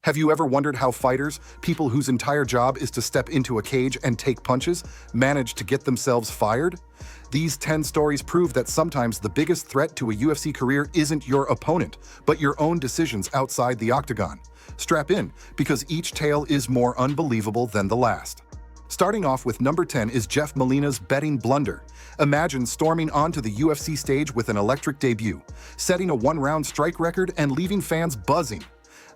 Have you ever wondered how fighters, people whose entire job is to step into a cage and take punches, manage to get themselves fired? These 10 stories prove that sometimes the biggest threat to a UFC career isn't your opponent, but your own decisions outside the octagon. Strap in, because each tale is more unbelievable than the last. Starting off with number 10 is Jeff Molina's betting blunder. Imagine storming onto the UFC stage with an electric debut, setting a one-round strike record and leaving fans buzzing.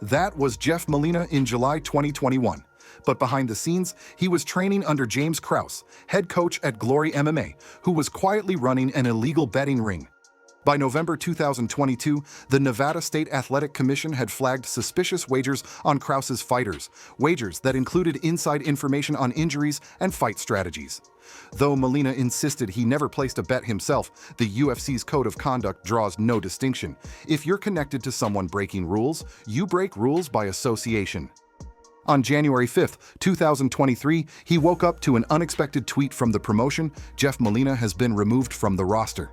That was Jeff Molina in July 2021. But behind the scenes, he was training under James Krause, head coach at Glory MMA, who was quietly running an illegal betting ring. By November 2022, the Nevada State Athletic Commission had flagged suspicious wagers on Krause's fighters, wagers that included inside information on injuries and fight strategies. Though Molina insisted he never placed a bet himself, the UFC's code of conduct draws no distinction. If you're connected to someone breaking rules, you break rules by association. On January 5, 2023, he woke up to an unexpected tweet from the promotion: Jeff Molina has been removed from the roster.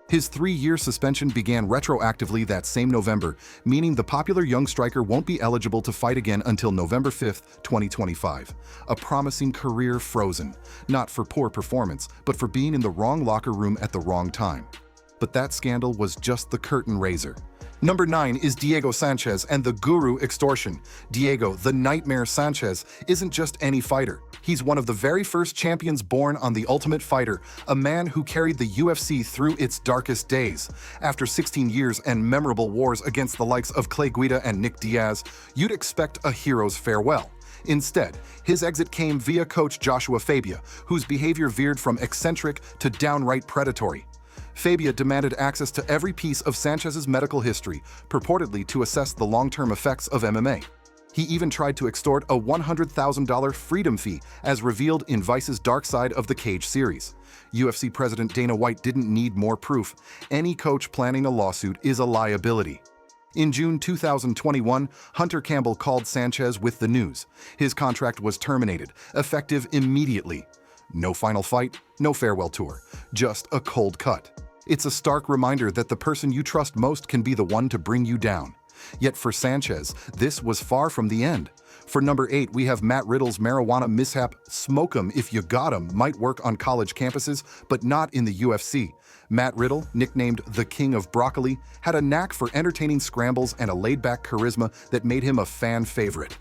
His 3-year suspension began retroactively that same November, meaning the popular young striker won't be eligible to fight again until November 5, 2025. A promising career frozen, not for poor performance, but for being in the wrong locker room at the wrong time. But that scandal was just the curtain raiser. Number 9 is Diego Sanchez and the Guru extortion. Diego, the Nightmare Sanchez, isn't just any fighter. He's one of the very first champions born on The Ultimate Fighter, a man who carried the UFC through its darkest days. After 16 years and memorable wars against the likes of Clay Guida and Nick Diaz, you'd expect a hero's farewell. Instead, his exit came via coach Joshua Fabia, whose behavior veered from eccentric to downright predatory. Fabia demanded access to every piece of Sanchez's medical history, purportedly to assess the long-term effects of MMA. He even tried to extort a $100,000 freedom fee, as revealed in Vice's Dark Side of the Cage series. UFC President Dana White didn't need more proof. Any coach planning a lawsuit is a liability. In June 2021, Hunter Campbell called Sanchez with the news. His contract was terminated, effective immediately. No final fight, no farewell tour, just a cold cut. It's a stark reminder that the person you trust most can be the one to bring you down. Yet for Sanchez, this was far from the end. For number 8, we have Matt Riddle's marijuana mishap. Smoke 'em if you got 'em might work on college campuses, but not in the UFC. Matt Riddle, nicknamed the King of Broccoli, had a knack for entertaining scrambles and a laid-back charisma that made him a fan favorite.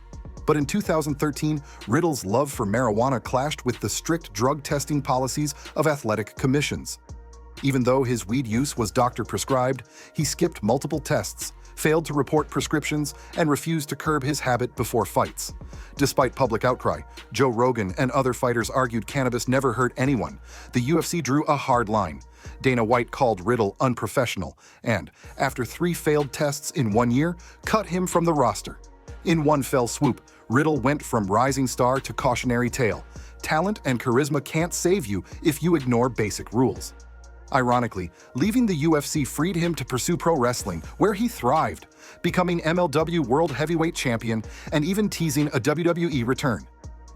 But in 2013, Riddle's love for marijuana clashed with the strict drug testing policies of athletic commissions. Even though his weed use was doctor-prescribed, he skipped multiple tests, failed to report prescriptions, and refused to curb his habit before fights. Despite public outcry, Joe Rogan and other fighters argued cannabis never hurt anyone. The UFC drew a hard line. Dana White called Riddle unprofessional and, after 3 failed tests in 1 year, cut him from the roster. In one fell swoop, Riddle went from rising star to cautionary tale. Talent and charisma can't save you if you ignore basic rules. Ironically, leaving the UFC freed him to pursue pro wrestling, where he thrived, becoming MLW World Heavyweight Champion and even teasing a WWE return.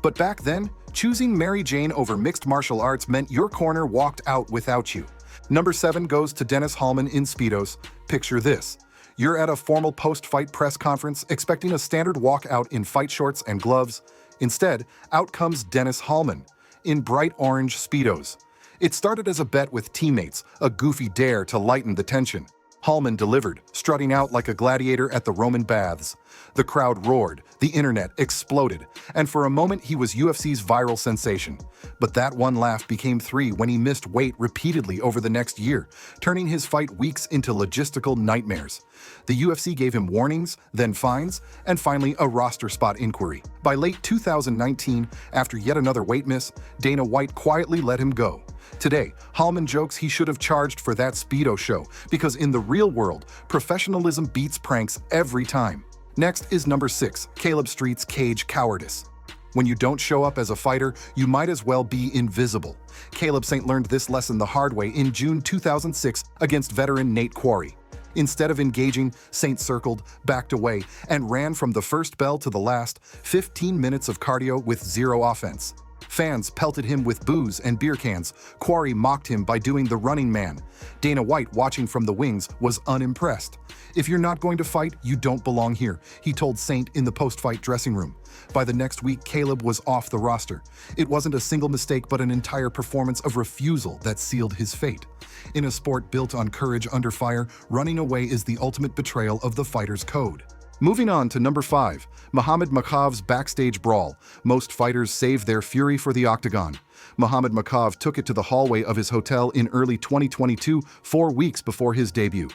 But back then, choosing Mary Jane over mixed martial arts meant your corner walked out without you. Number 7 goes to Dennis Hallman in Speedos. Picture this. You're at a formal post-fight press conference expecting a standard walkout in fight shorts and gloves. Instead, out comes Dennis Hallman in bright orange Speedos. It started as a bet with teammates, a goofy dare to lighten the tension. Hallman delivered, strutting out like a gladiator at the Roman baths. The crowd roared, the internet exploded, and for a moment he was UFC's viral sensation. But that one laugh became 3 when he missed weight repeatedly over the next year, turning his fight weeks into logistical nightmares. The UFC gave him warnings, then fines, and finally a roster spot inquiry. By late 2019, after yet another weight miss, Dana White quietly let him go. Today, Hallman jokes he should have charged for that Speedo show, because in the real world, professionalism beats pranks every time. Next is number 6, Caleb Street's cage cowardice. When you don't show up as a fighter, you might as well be invisible. Caleb Saint learned this lesson the hard way in June 2006 against veteran Nate Quarry. Instead of engaging, Saint circled, backed away, and ran from the first bell to the last, 15 minutes of cardio with 0 offense. Fans pelted him with booze and beer cans. Quarry mocked him by doing the running man. Dana White, watching from the wings, was unimpressed. "If you're not going to fight, you don't belong here," he told Saint in the post-fight dressing room. By the next week, Caleb was off the roster. It wasn't a single mistake, but an entire performance of refusal that sealed his fate. In a sport built on courage under fire, running away is the ultimate betrayal of the fighter's code. Moving on to number 5, Muhammad Makov's backstage brawl. Most fighters save their fury for the octagon. Muhammad Makov took it to the hallway of his hotel in early 2022, 4 weeks before his debut.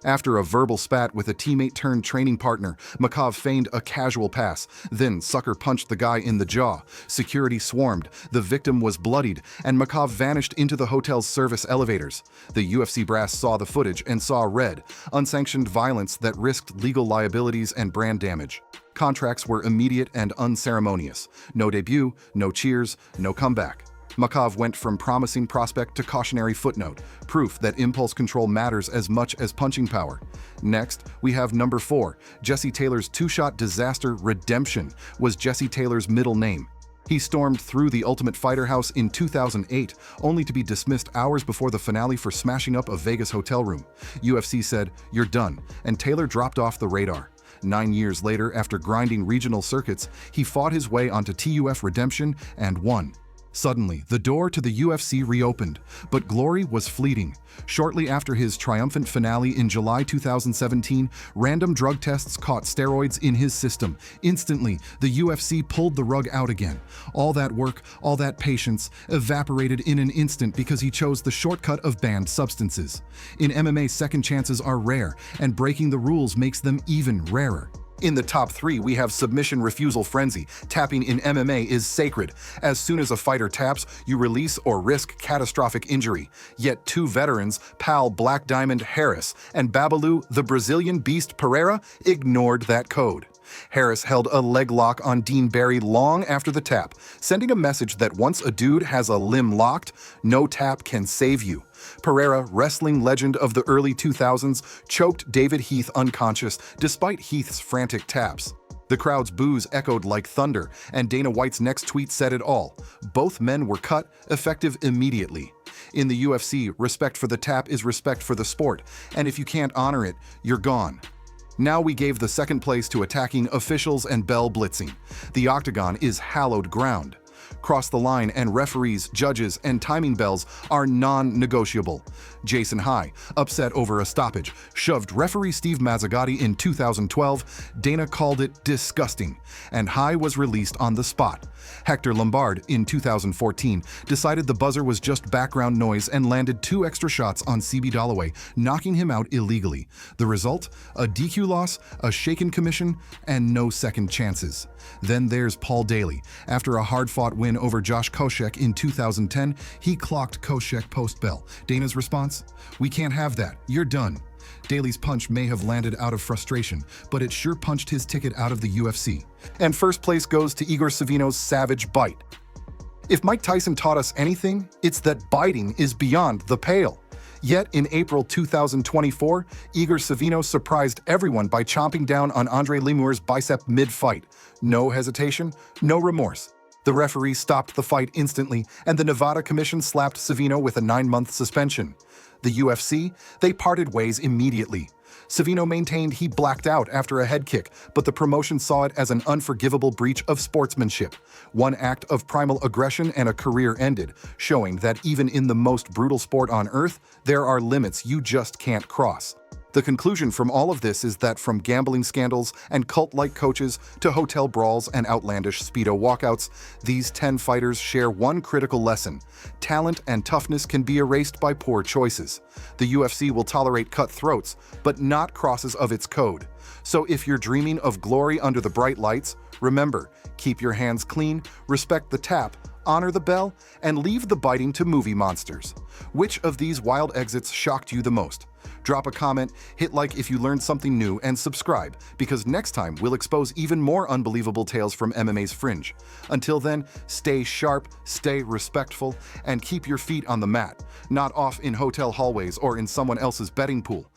After a verbal spat with a teammate-turned-training partner, Makov feigned a casual pass, then sucker punched the guy in the jaw. Security swarmed, the victim was bloodied, and Makov vanished into the hotel's service elevators. The UFC brass saw the footage and saw red, unsanctioned violence that risked legal liabilities and brand damage. Contracts were immediate and unceremonious. No debut, no cheers, no comeback. Makov went from promising prospect to cautionary footnote, proof that impulse control matters as much as punching power. Next, we have number 4. Jesse Taylor's two-shot disaster. Redemption was Jesse Taylor's middle name. He stormed through the Ultimate Fighter house in 2008, only to be dismissed hours before the finale for smashing up a Vegas hotel room. UFC said, "You're done," and Taylor dropped off the radar. 9 years later, after grinding regional circuits, he fought his way onto TUF Redemption and won. Suddenly, the door to the UFC reopened, but glory was fleeting. Shortly after his triumphant finale in July 2017, random drug tests caught steroids in his system. Instantly, the UFC pulled the rug out again. All that work, all that patience, evaporated in an instant because he chose the shortcut of banned substances. In MMA, second chances are rare, and breaking the rules makes them even rarer. In the top 3, we have submission refusal frenzy. Tapping in MMA is sacred. As soon as a fighter taps, you release or risk catastrophic injury. Yet 2 veterans, pal Black Diamond Harris and Babalu the Brazilian Beast Pereira, ignored that code. Harris held a leg lock on Dean Barry long after the tap, sending a message that once a dude has a limb locked, no tap can save you. Pereira, wrestling legend of the early 2000s, choked David Heath unconscious despite Heath's frantic taps. The crowd's boos echoed like thunder, and Dana White's next tweet said it all. Both men were cut, effective immediately. In the UFC, respect for the tap is respect for the sport, and if you can't honor it, you're gone. Now we gave the second place to attacking officials and bell blitzing. The octagon is hallowed ground. Cross the line and referees, judges, and timing bells are non-negotiable. Jason High, upset over a stoppage, shoved referee Steve Mazzagatti in 2012. Dana called it disgusting, and High was released on the spot. Hector Lombard, in 2014, decided the buzzer was just background noise and landed 2 extra shots on CB Dollaway, knocking him out illegally. The result? A DQ loss, a shaken commission, and no second chances. Then there's Paul Daly. After a hard-fought win over Josh Koscheck in 2010, he clocked Koscheck post-bell. Dana's response? "We can't have that. You're done." Daly's punch may have landed out of frustration, but it sure punched his ticket out of the UFC. And first place goes to Igor Savino's savage bite. If Mike Tyson taught us anything, it's that biting is beyond the pale. Yet in April 2024, Igor Savino surprised everyone by chomping down on Andre Lemur's bicep mid-fight. No hesitation, no remorse. The referee stopped the fight instantly, and the Nevada Commission slapped Savino with a 9-month suspension. The UFC, they parted ways immediately. Savino maintained he blacked out after a head kick, but the promotion saw it as an unforgivable breach of sportsmanship. One act of primal aggression and a career ended, showing that even in the most brutal sport on earth, there are limits you just can't cross. The conclusion from all of this is that from gambling scandals and cult-like coaches to hotel brawls and outlandish Speedo walkouts, these 10 fighters share one critical lesson. Talent and toughness can be erased by poor choices. The UFC will tolerate cutthroats, but not crosses of its code. So if you're dreaming of glory under the bright lights, remember, keep your hands clean, respect the tap, honor the bell, and leave the biting to movie monsters. Which of these wild exits shocked you the most? Drop a comment, hit like if you learned something new, and subscribe, because next time we'll expose even more unbelievable tales from MMA's fringe. Until then, stay sharp, stay respectful, and keep your feet on the mat, not off in hotel hallways or in someone else's betting pool.